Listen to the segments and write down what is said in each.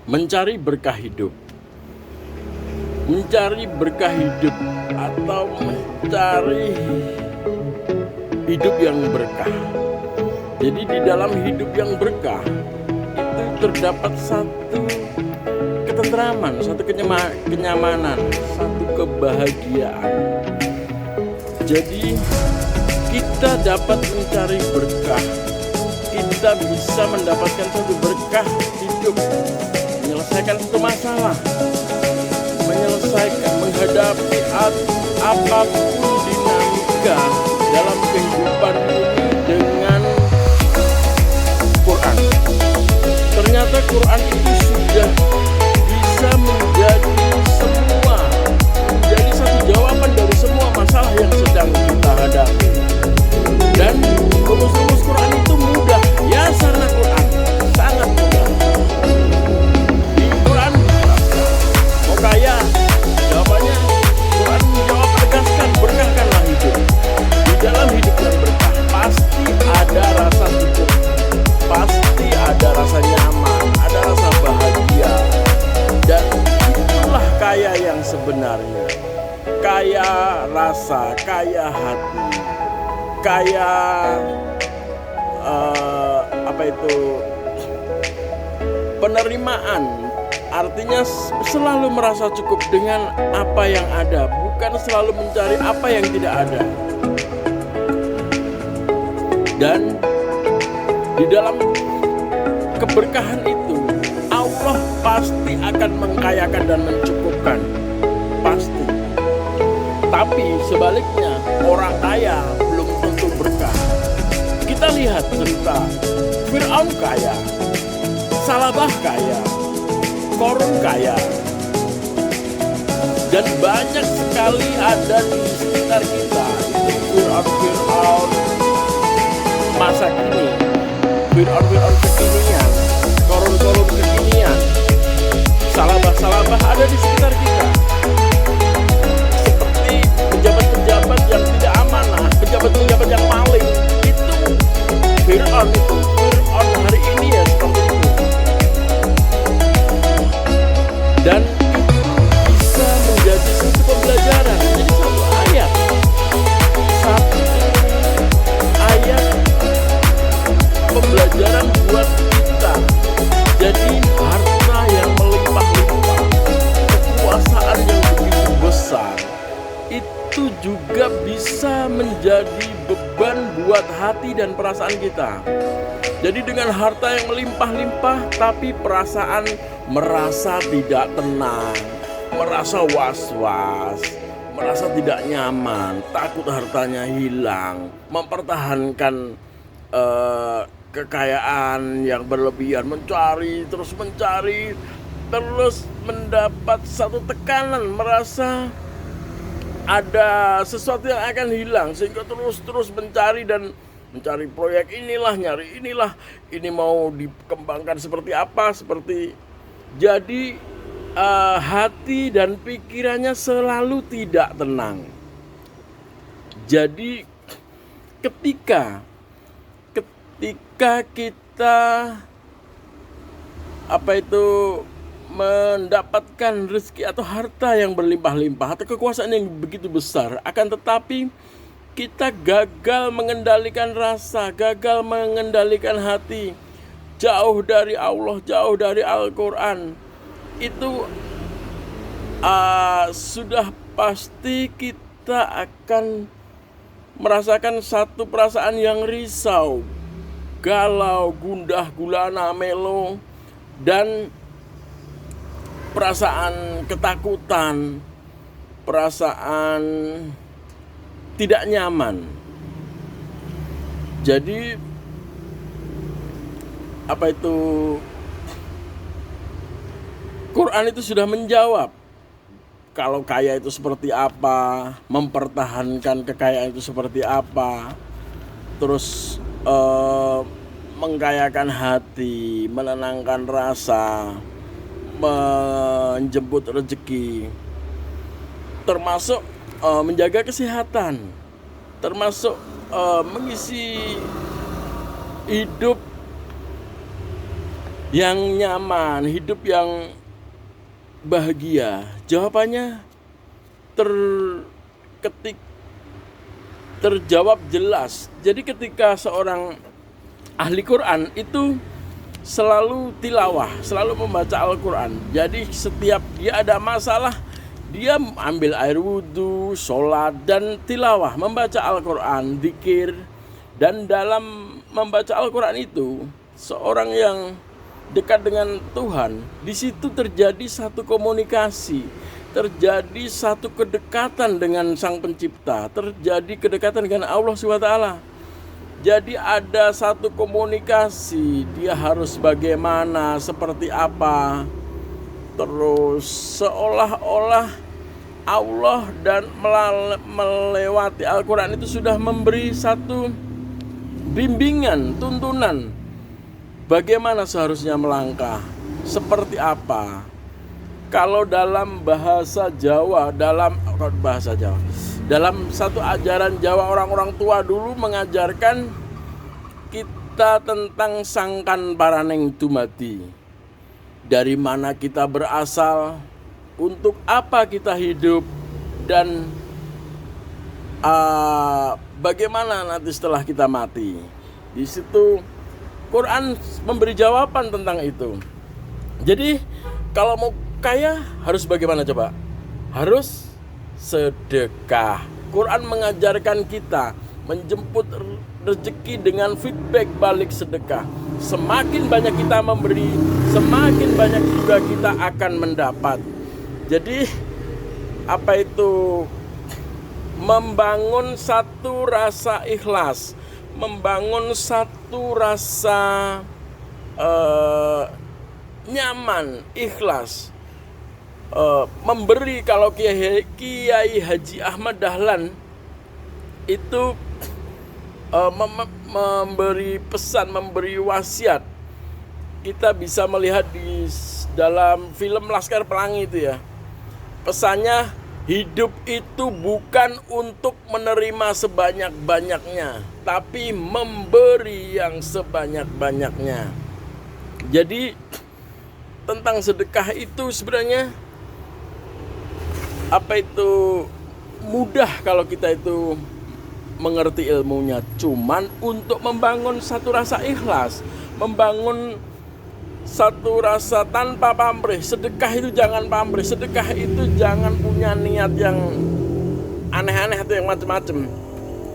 Mencari berkah hidup. Mencari berkah hidup atau mencari hidup yang berkah. Jadi di dalam hidup yang berkah itu terdapat satu ketentraman, satu kenyamanan, satu kebahagiaan. Jadi kita dapat mencari berkah. Kita bisa mendapatkan satu berkah hidup, menyelesaikan satu masalah, menghadapi apapun dinamika dalam kehidupan ini dengan Quran. Ternyata Quran itu sudah bisa menjadi satu jawaban dari semua masalah yang sedang kita hadapi. Dan rumus-rumus Quran itu mudah, ya sangat Quran, sangat mudah. Di Quran mau kaya, jawabannya Quran menjawab tegaskan, berkahkanlah hidup. Di dalam hidup yang berkah pasti ada rasa syukur, pasti ada rasa nyaman, ada rasa bahagia. Dan itulah kaya yang sebenarnya. Kaya rasa, kaya hati, kaya penerimaan. Artinya selalu merasa cukup dengan apa yang ada, bukan selalu mencari apa yang tidak ada. Dan di dalam keberkahan itu Allah pasti akan mengkayakan dan mencukupkan, pasti. Tapi sebaliknya orang kaya belum tentu berkah. Kita lihat cerita Fir'aun kaya, Salabah kaya, Korun kaya, dan banyak sekali ada di sekitar kita. Itu Fir'aun masa kini, Fir'aun kekinian, Korun kekinian, Salabah ada di sekitar kita. Seperti pejabat-pejabat yang tidak amanah, pejabat-pejabat yang maling. Itu Fir'aun hari ini ya seperti itu. Dan itu bisa menjadi satu pembelajaran, jadi satu ayat pembelajaran buat kita. Jadi harta yang melimpah-limpah, kekuasaan yang begitu besar, itu juga bisa menjadi beban buat hati dan perasaan kita. Jadi dengan harta yang melimpah-limpah tapi perasaan merasa tidak tenang, merasa was-was, merasa tidak nyaman, takut hartanya hilang, mempertahankan kekayaan yang berlebihan, terus mendapat satu tekanan, merasa ada sesuatu yang akan hilang, sehingga terus mencari proyek nyari inilah, ini mau dikembangkan seperti apa, jadi hati dan pikirannya selalu tidak tenang. Jadi ketika kita mendapatkan rezeki atau harta yang berlimpah-limpah atau kekuasaan yang begitu besar, akan tetapi kita gagal mengendalikan rasa, gagal mengendalikan hati, jauh dari Allah, jauh dari Al-Quran, itu sudah pasti kita akan merasakan satu perasaan yang risau, galau, gundah gulana, melo, dan perasaan ketakutan, perasaan tidak nyaman. Jadi Quran itu sudah menjawab kalau kaya itu seperti apa, mempertahankan kekayaan itu seperti apa, terus mengkayakan hati, menenangkan rasa, menjemput rezeki, termasuk menjaga kesehatan, termasuk mengisi hidup yang nyaman, hidup yang bahagia? Jawabannya terjawab jelas. Jadi ketika seorang ahli Quran itu selalu tilawah, selalu membaca Al-Quran. Jadi setiap dia ada masalah, dia ambil air wudhu, sholat, dan tilawah, membaca Al-Quran, zikir. Dan dalam membaca Al-Quran itu, seorang yang dekat dengan Tuhan, di situ terjadi satu komunikasi, terjadi satu kedekatan dengan Sang Pencipta, terjadi kedekatan dengan Allah SWT. Jadi ada satu komunikasi, dia harus bagaimana, seperti apa. Terus seolah-olah Allah dan melewati Al-Quran itu sudah memberi satu bimbingan, tuntunan. Bagaimana seharusnya melangkah, seperti apa. Kalau dalam bahasa Jawa, dalam satu ajaran Jawa, orang-orang tua dulu mengajarkan kita tentang sangkan paraneng dumadi. Dari mana kita berasal, untuk apa kita hidup, dan bagaimana nanti setelah kita mati. Di situ Quran memberi jawaban tentang itu. Jadi kalau mau kaya harus bagaimana coba? Harus sedekah. Quran mengajarkan kita menjemput rezeki dengan feedback balik sedekah. Semakin banyak kita memberi, semakin banyak juga kita akan mendapat. Jadi apa itu? Membangun satu rasa ikhlas, membangun satu rasa nyaman, ikhlas, memberi. Kalau Kiai Haji Ahmad Dahlan itu memberi pesan, memberi wasiat. Kita bisa melihat di dalam film Laskar Pelangi itu ya. Pesannya, hidup itu bukan untuk menerima sebanyak-banyaknya, tapi memberi yang sebanyak-banyaknya. Jadi tentang sedekah itu sebenarnya apa itu mudah kalau kita itu mengerti ilmunya. Cuman untuk membangun satu rasa ikhlas, membangun satu rasa tanpa pamrih. Sedekah itu jangan pamrih, sedekah itu jangan punya niat yang aneh-aneh atau yang macam-macam.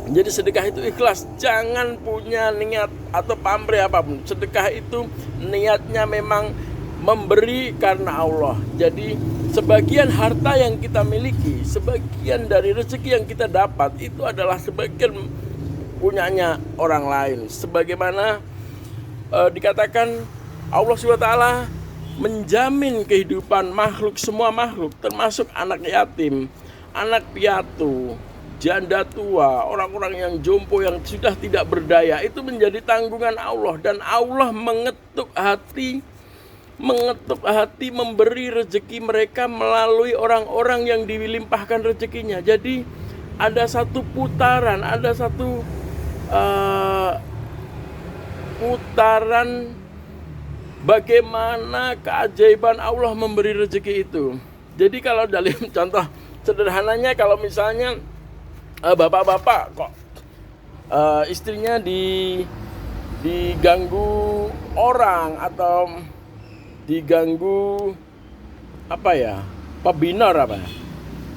Jadi sedekah itu ikhlas, jangan punya niat atau pamrih apapun. Sedekah itu niatnya memang memberi karena Allah. Jadi sebagian harta yang kita miliki, sebagian dari rezeki yang kita dapat itu adalah sebagian punyanya orang lain. Sebagaimana dikatakan Allah SWT menjamin kehidupan makhluk, semua makhluk, termasuk anak yatim, anak piatu, janda tua, orang-orang yang jompo, yang sudah tidak berdaya. Itu menjadi tanggungan Allah. Dan Allah mengetuk hati memberi rezeki mereka melalui orang-orang yang dilimpahkan rezekinya. Jadi ada satu putaran, ada satu putaran bagaimana keajaiban Allah memberi rezeki itu. Jadi kalau dalam contoh sederhananya, kalau misalnya bapak-bapak kok istrinya diganggu orang atau diganggu pembinor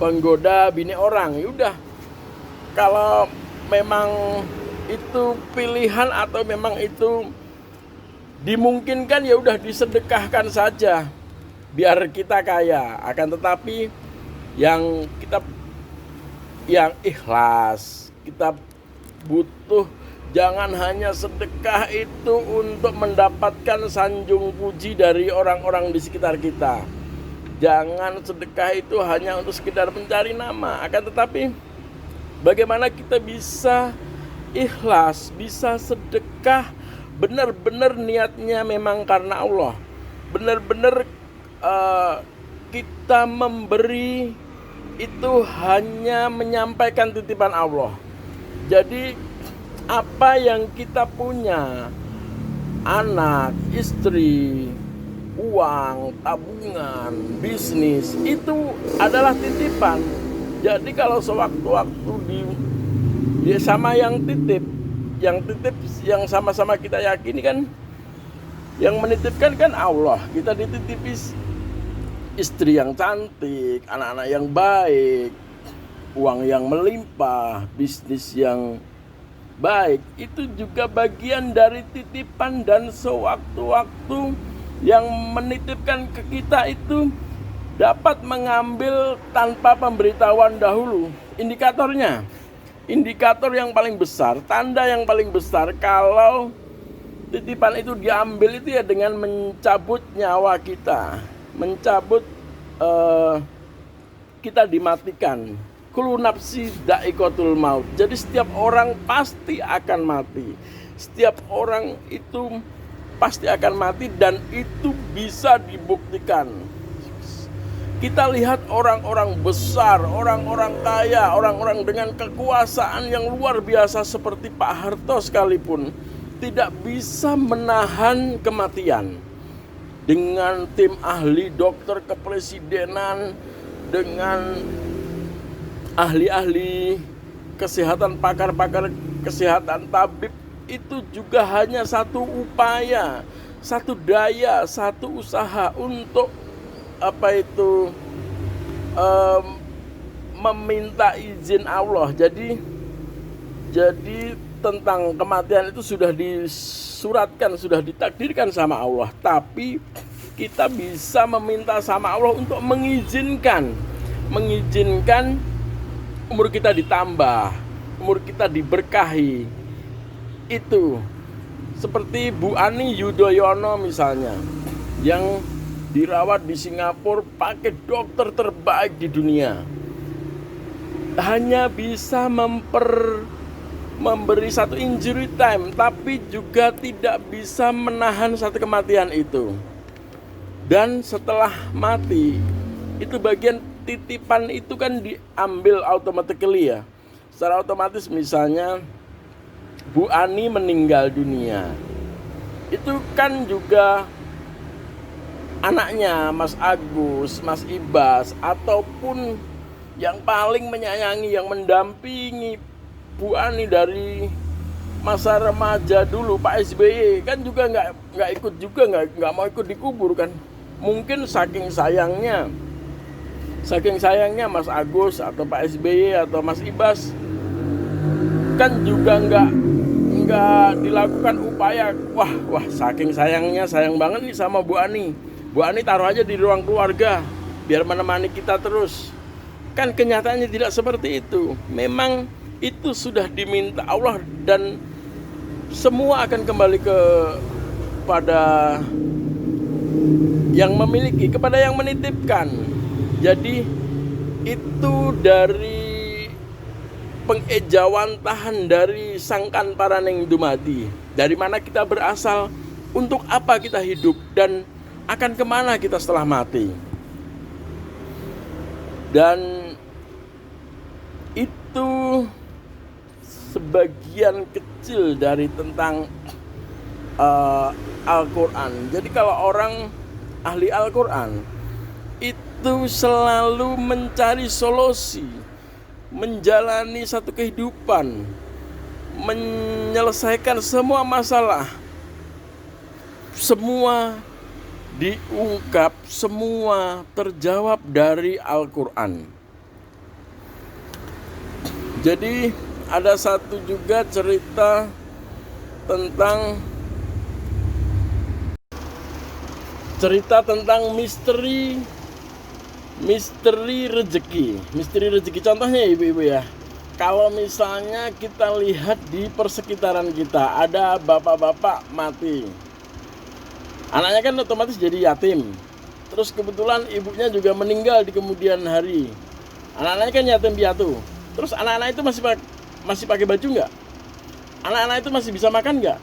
penggoda bini orang, yaudah, kalau memang itu pilihan atau memang itu dimungkinkan, ya udah disedekahkan saja biar kita kaya. Akan tetapi yang ikhlas, kita butuh. Jangan hanya sedekah itu untuk mendapatkan sanjung puji dari orang-orang di sekitar kita. Jangan sedekah itu hanya untuk sekedar mencari nama. Akan tetapi bagaimana kita bisa ikhlas, bisa sedekah benar-benar niatnya memang karena Allah. Benar-benar kita memberi itu hanya menyampaikan titipan Allah. Jadi apa yang kita punya anak, istri, uang, tabungan, bisnis, itu adalah titipan. Jadi kalau sewaktu-waktu dia sama yang titip yang sama-sama kita yakini kan, yang menitipkan kan Allah. Kita dititipi istri yang cantik, anak-anak yang baik, uang yang melimpah, bisnis yang baik, itu juga bagian dari titipan. Dan sewaktu-waktu yang menitipkan ke kita itu dapat mengambil tanpa pemberitahuan dahulu. Indikator yang paling besar, tanda yang paling besar kalau titipan itu diambil itu ya dengan mencabut nyawa kita, mencabut kita dimatikan. Kullu nafsi dha'iqatul maut. Jadi setiap orang pasti akan mati. Setiap orang itu pasti akan mati, dan itu bisa dibuktikan. Kita lihat orang-orang besar, orang-orang kaya, orang-orang dengan kekuasaan yang luar biasa seperti Pak Harto sekalipun tidak bisa menahan kematian. Dengan tim ahli dokter kepresidenan, dengan ahli-ahli kesehatan, pakar-pakar kesehatan, tabib, itu juga hanya satu upaya, satu daya, satu usaha untuk meminta izin Allah. Jadi tentang kematian itu sudah disuratkan, sudah ditakdirkan sama Allah. Tapi kita bisa meminta sama Allah untuk mengizinkan umur kita ditambah, umur kita diberkahi. Itu seperti Bu Ani Yudhoyono misalnya, yang dirawat di Singapura pakai dokter terbaik di dunia, hanya bisa memberi satu injury time, tapi juga tidak bisa menahan satu kematian itu. Dan setelah mati, itu bagian titipan itu kan diambil automatically ya, secara otomatis. Misalnya Bu Ani meninggal dunia, itu kan juga anaknya Mas Agus, Mas Ibas, ataupun yang paling menyayangi, yang mendampingi Bu Ani dari masa remaja dulu, Pak SBY, kan juga nggak ikut juga, nggak mau ikut dikubur kan. Mungkin saking sayangnya Mas Agus atau Pak SBY atau Mas Ibas, kan juga nggak dilakukan upaya, wah saking sayangnya, sayang banget nih sama Bu Ani taruh aja di ruang keluarga biar menemani kita terus. Kan kenyataannya tidak seperti itu. Memang itu sudah diminta Allah, dan semua akan kembali kepada yang memiliki, kepada yang menitipkan. Jadi itu dari pengejawantahan dari sangkan paraneng dumadi. Dari mana kita berasal, untuk apa kita hidup, dan akan kemana kita setelah mati. Dan itu sebagian kecil dari tentang Al-Quran. Jadi kalau orang ahli Al-Quran itu selalu mencari solusi, menjalani satu kehidupan, menyelesaikan semua masalah, semua diungkap, semua terjawab dari Al-Quran. Jadi ada satu juga cerita tentang misteri rezeki. Misteri rezeki, contohnya ibu-ibu ya, kalau misalnya kita lihat di persekitaran kita, ada bapak-bapak mati, anaknya kan otomatis jadi yatim. Terus kebetulan ibunya juga meninggal di kemudian hari, anak-anaknya kan yatim piatu. Terus anak-anak itu masih pakai baju nggak? Anak-anak itu masih bisa makan nggak?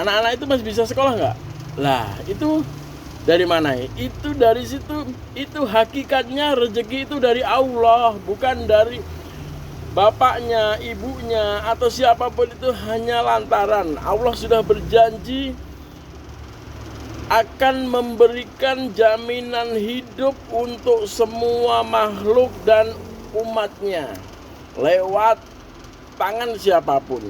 Anak-anak itu masih bisa sekolah nggak? Lah, itu dari mana? Itu dari situ. Itu hakikatnya rezeki itu dari Allah, bukan dari bapaknya, ibunya, atau siapapun itu hanya lantaran Allah sudah berjanji akan memberikan jaminan hidup untuk semua makhluk dan umatnya lewat tangan siapapun.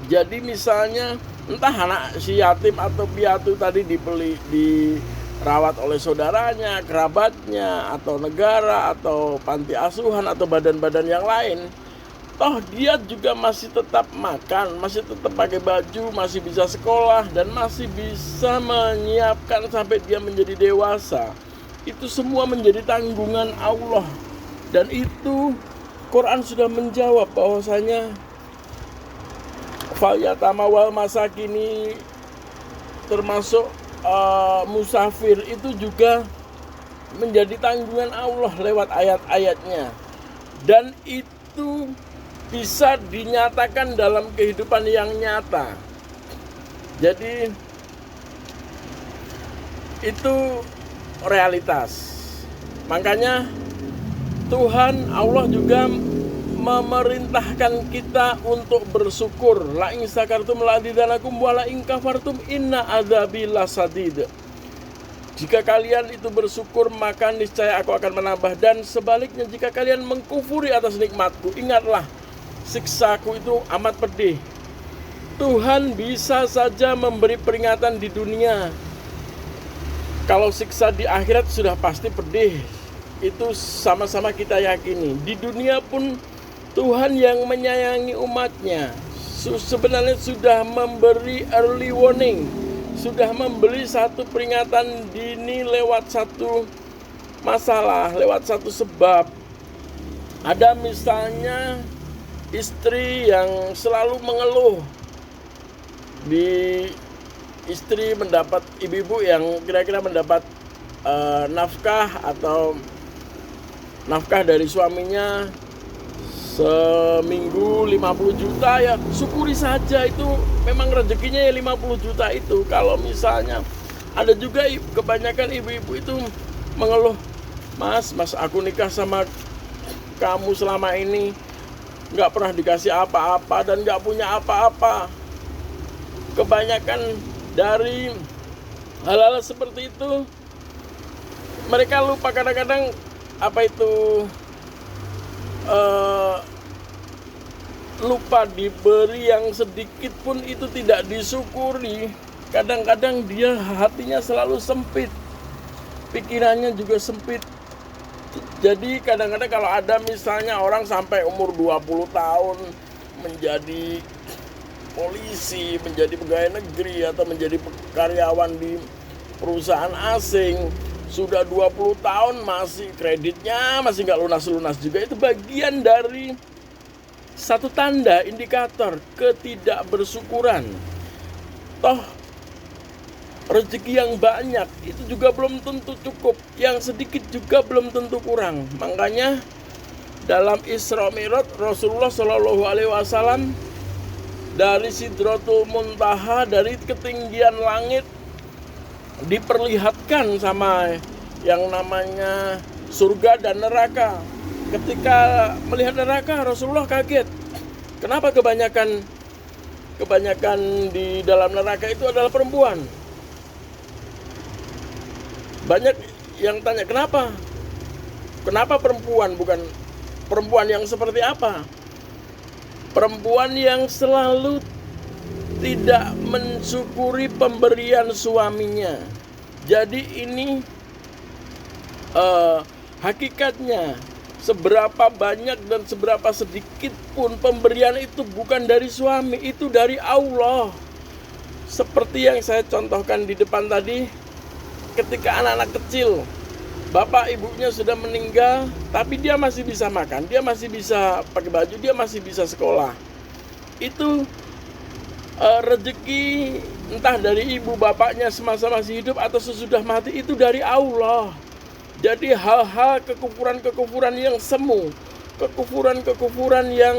Jadi misalnya entah anak si yatim atau piatu tadi dirawat oleh saudaranya, kerabatnya, atau negara, atau panti asuhan, atau badan-badan yang lain, toh dia juga masih tetap makan, masih tetap pakai baju, masih bisa sekolah, dan masih bisa menyiapkan sampai dia menjadi dewasa. Itu semua menjadi tanggungan Allah. Dan itu Quran sudah menjawab bahwasanya fal yatama wal masakini, termasuk musafir, itu juga menjadi tanggungan Allah lewat ayat-ayatnya. Dan itu bisa dinyatakan dalam kehidupan yang nyata. Jadi itu realitas. Makanya Tuhan Allah juga memerintahkan kita untuk bersyukur. La in sakartum la azidanakum wa la in kafartum inna adzabi lasadid. Jika kalian itu bersyukur, maka niscaya aku akan menambah. Dan sebaliknya, jika kalian mengkufuri atas nikmatku, ingatlah siksaku itu amat pedih. Tuhan bisa saja memberi peringatan di dunia. Kalau siksa di akhirat sudah pasti pedih. Itu sama-sama kita yakini. Di dunia pun Tuhan yang menyayangi umatnya sebenarnya sudah memberi early warning, sudah memberi satu peringatan dini lewat satu masalah, lewat satu sebab. Ada misalnya istri yang selalu mengeluh, di istri mendapat, ibu-ibu yang kira-kira mendapat nafkah atau nafkah dari suaminya seminggu 50 juta, ya syukuri saja, itu memang rezekinya ya 50 juta itu. Kalau misalnya ada juga kebanyakan ibu-ibu itu mengeluh, mas aku nikah sama kamu selama ini nggak pernah dikasih apa-apa dan nggak punya apa-apa. Kebanyakan dari hal-hal seperti itu mereka lupa kadang-kadang lupa diberi yang sedikit pun itu tidak disyukuri. Kadang-kadang dia hatinya selalu sempit, pikirannya juga sempit. Jadi kadang-kadang kalau ada misalnya orang sampai umur 20 tahun menjadi polisi, menjadi pegawai negeri, atau menjadi karyawan di perusahaan asing, sudah 20 tahun masih kreditnya masih nggak lunas-lunas juga, itu bagian dari satu tanda indikator ketidakbersyukuran. Toh rezeki yang banyak itu juga belum tentu cukup, yang sedikit juga belum tentu kurang. Makanya dalam Isra Mi'raj Rasulullah Shallallahu Alaihi Wasallam dari Sidratul Muntaha, dari ketinggian langit, diperlihatkan sama yang namanya surga dan neraka. Ketika melihat neraka, Rasulullah kaget. Kenapa kebanyakan di dalam neraka itu adalah perempuan? Banyak yang tanya, kenapa perempuan? Bukan perempuan yang seperti apa? Perempuan yang selalu tidak mensyukuri pemberian suaminya. Jadi ini hakikatnya, seberapa banyak dan seberapa sedikit pun pemberian itu bukan dari suami, itu dari Allah. Seperti yang saya contohkan di depan tadi, ketika anak-anak kecil, bapak ibunya sudah meninggal, tapi dia masih bisa makan, dia masih bisa pakai baju, dia masih bisa sekolah. Itu rezeki entah dari ibu bapaknya semasa masih hidup atau sesudah mati, itu dari Allah. Jadi hal-hal kekufuran yang semu, kekufuran yang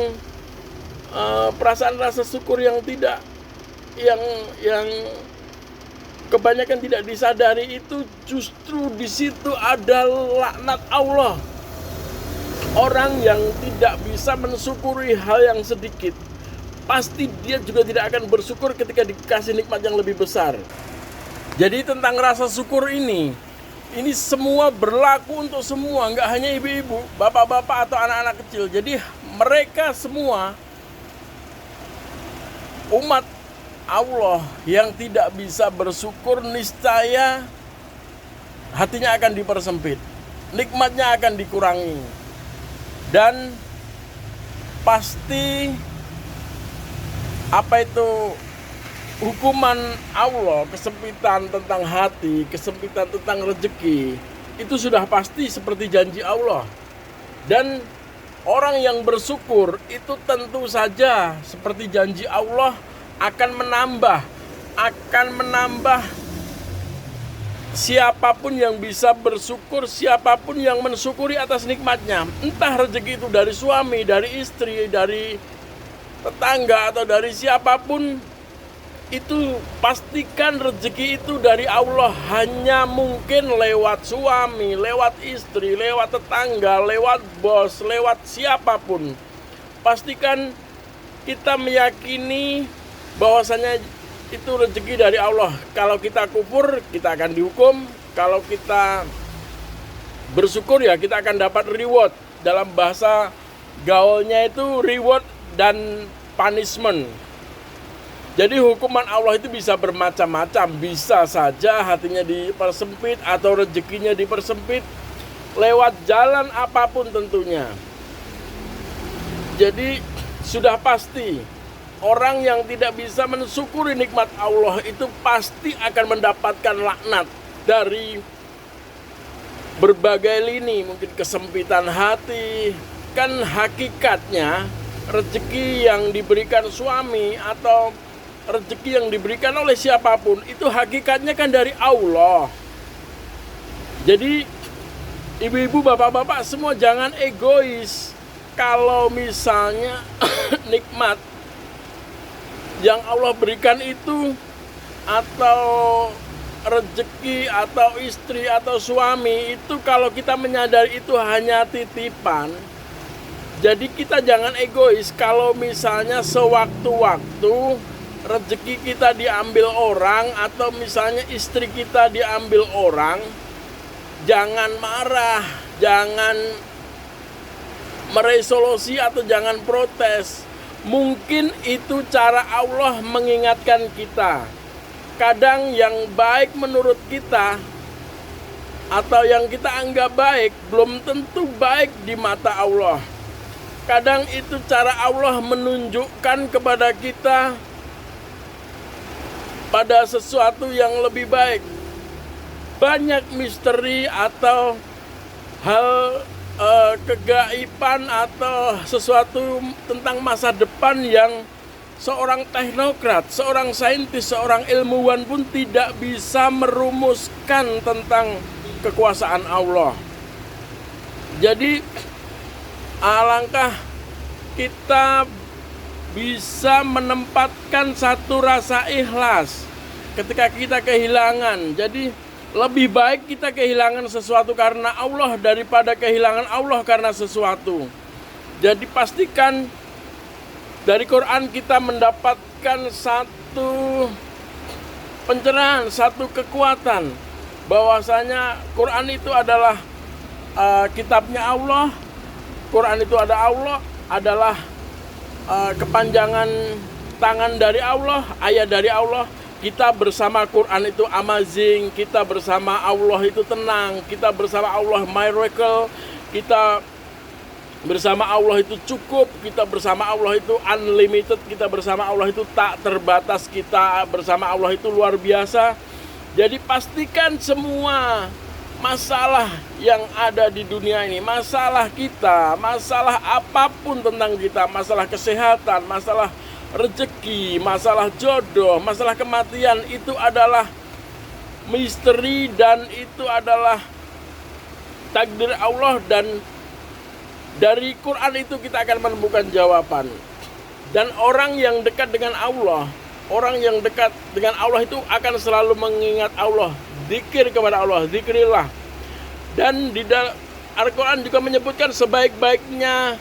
perasaan rasa syukur yang tidak, yang kebanyakan tidak disadari, itu justru di situ ada laknat Allah. Orang yang tidak bisa mensyukuri hal yang sedikit, pasti dia juga tidak akan bersyukur ketika dikasih nikmat yang lebih besar. Jadi tentang rasa syukur ini semua berlaku untuk semua, nggak hanya ibu-ibu, bapak-bapak atau anak-anak kecil. Jadi mereka semua umat Allah yang tidak bisa bersyukur, niscaya hatinya akan dipersempit, nikmatnya akan dikurangi, dan pasti hukuman Allah, kesempitan tentang hati, kesempitan tentang rezeki, itu sudah pasti seperti janji Allah. Dan orang yang bersyukur itu tentu saja seperti janji Allah akan menambah siapapun yang bisa bersyukur, siapapun yang mensyukuri atas nikmatnya. Entah rezeki itu dari suami, dari istri, dari tetangga, atau dari siapapun, itu pastikan rezeki itu dari Allah. Hanya mungkin lewat suami, lewat istri, lewat tetangga, lewat bos, lewat siapapun. Pastikan kita meyakini bahwasanya itu rezeki dari Allah. Kalau kita kufur, kita akan dihukum. Kalau kita bersyukur, ya kita akan dapat reward. Dalam bahasa gaulnya itu reward dan punishment. Jadi hukuman Allah itu bisa bermacam-macam. Bisa saja hatinya dipersempit atau rezekinya dipersempit lewat jalan apapun tentunya. Jadi sudah pasti orang yang tidak bisa mensyukuri nikmat Allah itu pasti akan mendapatkan laknat dari berbagai lini. Mungkin kesempitan hati. Kan hakikatnya rezeki yang diberikan suami atau rezeki yang diberikan oleh siapapun itu hakikatnya kan dari Allah. Jadi ibu-ibu, bapak-bapak semua jangan egois. Kalau misalnya nikmat yang Allah berikan itu, atau rezeki, atau istri, atau suami itu, kalau kita menyadari itu hanya titipan, jadi kita jangan egois. Kalau misalnya sewaktu-waktu rezeki kita diambil orang, atau misalnya istri kita diambil orang, jangan marah, jangan meresolusi atau jangan protes. Mungkin itu cara Allah mengingatkan kita. Kadang yang baik menurut kita atau yang kita anggap baik belum tentu baik di mata Allah. Kadang itu cara Allah menunjukkan kepada kita pada sesuatu yang lebih baik. Banyak misteri atau hal kegaiban atau sesuatu tentang masa depan yang seorang teknokrat, seorang saintis, seorang ilmuwan pun tidak bisa merumuskan tentang kekuasaan Allah. Jadi alangkah kita bisa menempatkan satu rasa ikhlas ketika kita kehilangan. Jadi lebih baik kita kehilangan sesuatu karena Allah daripada kehilangan Allah karena sesuatu. Jadi pastikan dari Quran kita mendapatkan satu pencerahan, satu kekuatan, bahwasanya Quran itu adalah kitabnya Allah. Quran itu adalah kepanjangan tangan dari Allah, ayat dari Allah. Kita bersama Quran itu amazing, kita bersama Allah itu tenang, kita bersama Allah miracle, kita bersama Allah itu cukup, kita bersama Allah itu unlimited, kita bersama Allah itu tak terbatas, kita bersama Allah itu luar biasa. Jadi pastikan semua masalah yang ada di dunia ini, masalah kita, masalah apapun tentang kita, masalah kesehatan, masalah rezeki, masalah jodoh, masalah kematian, itu adalah misteri dan itu adalah takdir Allah, dan dari Quran itu kita akan menemukan jawaban. Dan orang yang dekat dengan Allah, orang yang dekat dengan Allah itu akan selalu mengingat Allah, zikir kepada Allah, zikrillah. Dan Al-Quran juga menyebutkan sebaik-baiknya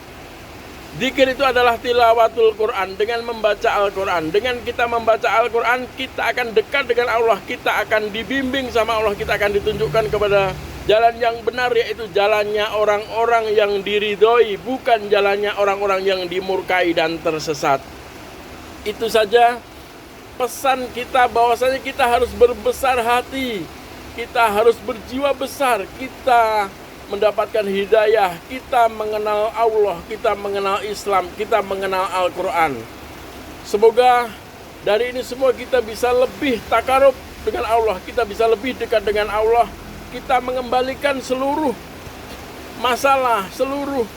zikir itu adalah tilawatul Quran, dengan membaca Al-Quran. Dengan kita membaca Al-Quran, kita akan dekat dengan Allah, kita akan dibimbing sama Allah, kita akan ditunjukkan kepada jalan yang benar, yaitu jalannya orang-orang yang diridhoi, bukan jalannya orang-orang yang dimurkai dan tersesat. Itu saja pesan kita, bahwasanya kita harus berbesar hati, kita harus berjiwa besar, kita mendapatkan hidayah, kita mengenal Allah, kita mengenal Islam, kita mengenal Al-Quran. Semoga dari ini semua kita bisa lebih takarub dengan Allah, kita bisa lebih dekat dengan Allah, kita mengembalikan seluruh masalah, seluruh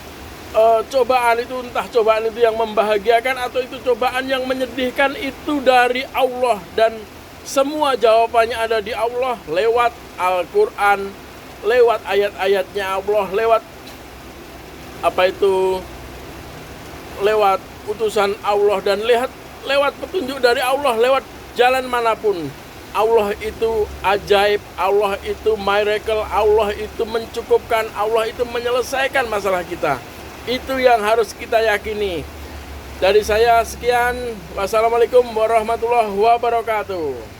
cobaan itu, entah cobaan itu yang membahagiakan atau itu cobaan yang menyedihkan, itu dari Allah, dan semua jawabannya ada di Allah lewat Al-Quran, lewat ayat-ayatnya Allah, lewat utusan Allah, dan lewat petunjuk dari Allah, lewat jalan manapun. Allah itu ajaib, Allah itu miracle, Allah itu mencukupkan, Allah itu menyelesaikan masalah kita. Itu yang harus kita yakini. Dari saya sekian. Wassalamualaikum warahmatullahi wabarakatuh.